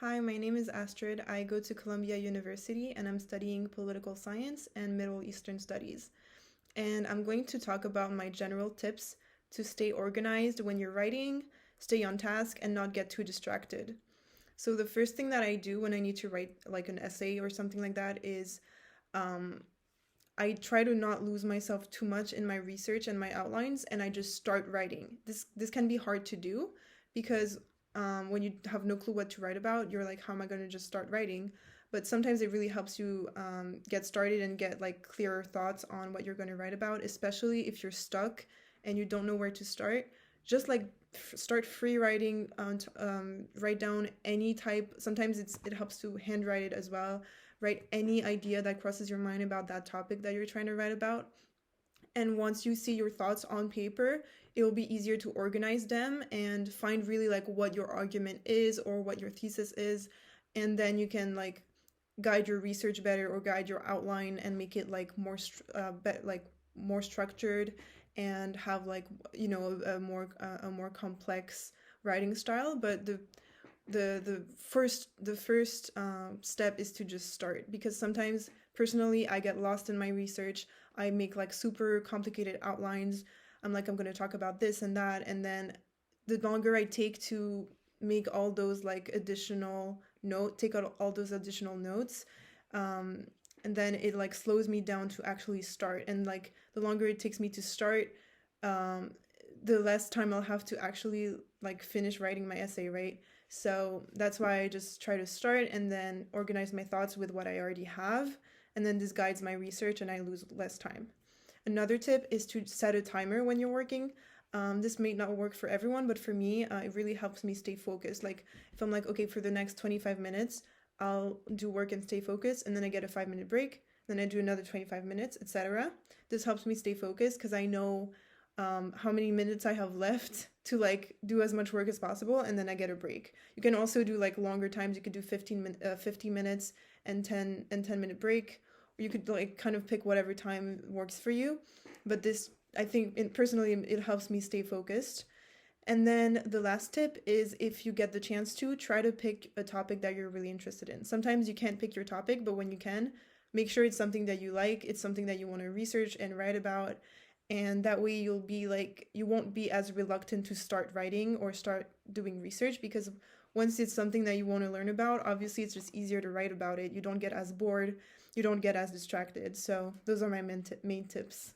Hi, my name is Astrid. I go to Columbia University and I'm studying political science and Middle Eastern studies. And I'm going to talk about my general tips to stay organized when you're writing, stay on task, and not get too distracted. So, the first thing that I do when I need to write like an essay or something like that is um, I try to not lose myself too much in my research and my outlines, and I just start writing. This can be hard to do because when you have no clue what to write about, you're like, how am I going to just start writing? But sometimes it really helps you get started and get like clearer thoughts on what you're going to write about, especially if you're stuck and you don't know where to start. Just like start free writing, write down any type. Sometimes it helps to handwrite it as well. Write any idea that crosses your mind about that topic that you're trying to write about. And once you see your thoughts on paper, it will be easier to organize them and find really like what your argument is or what your thesis is. And then you can like guide your research better or guide your outline and make it like like more structured and have like a more complex writing style. But the first step is to just start, because sometimes personally I get lost in my research. I make like super complicated outlines. I'm going to talk about this and that, and then the longer I take to make all those like take out all those additional notes, um, and then it like slows me down to actually start. And like the longer it takes me to start, um, the less time I'll have to actually like finish writing my essay, right? So that's why I just try to start and then organize my thoughts with what I already have. And then this guides my research and I lose less time. Another tip is to set a timer when you're working. This may not work for everyone, but for me, it really helps me stay focused. Like if I'm like, okay, for the next 25 minutes, I'll do work and stay focused, and then I get a 5 minute break, then I do another 25 minutes, etc. This helps me stay focused because I know how many minutes I have left to like do as much work as possible, and then I get a break. You can also do like longer times. You could do 50 minutes and 10-minute break, or you could like kind of pick whatever time works for you. But this, I think, personally, it helps me stay focused. And then the last tip is, if you get the chance to, try to pick a topic that you're really interested in. Sometimes you can't pick your topic, but when you can, make sure it's something that you like, it's something that you want to research and write about. And that way you won't be as reluctant to start writing or start doing research, because once it's something that you want to learn about, obviously it's just easier to write about it. You don't get as bored, you don't get as distracted. So those are my main tips.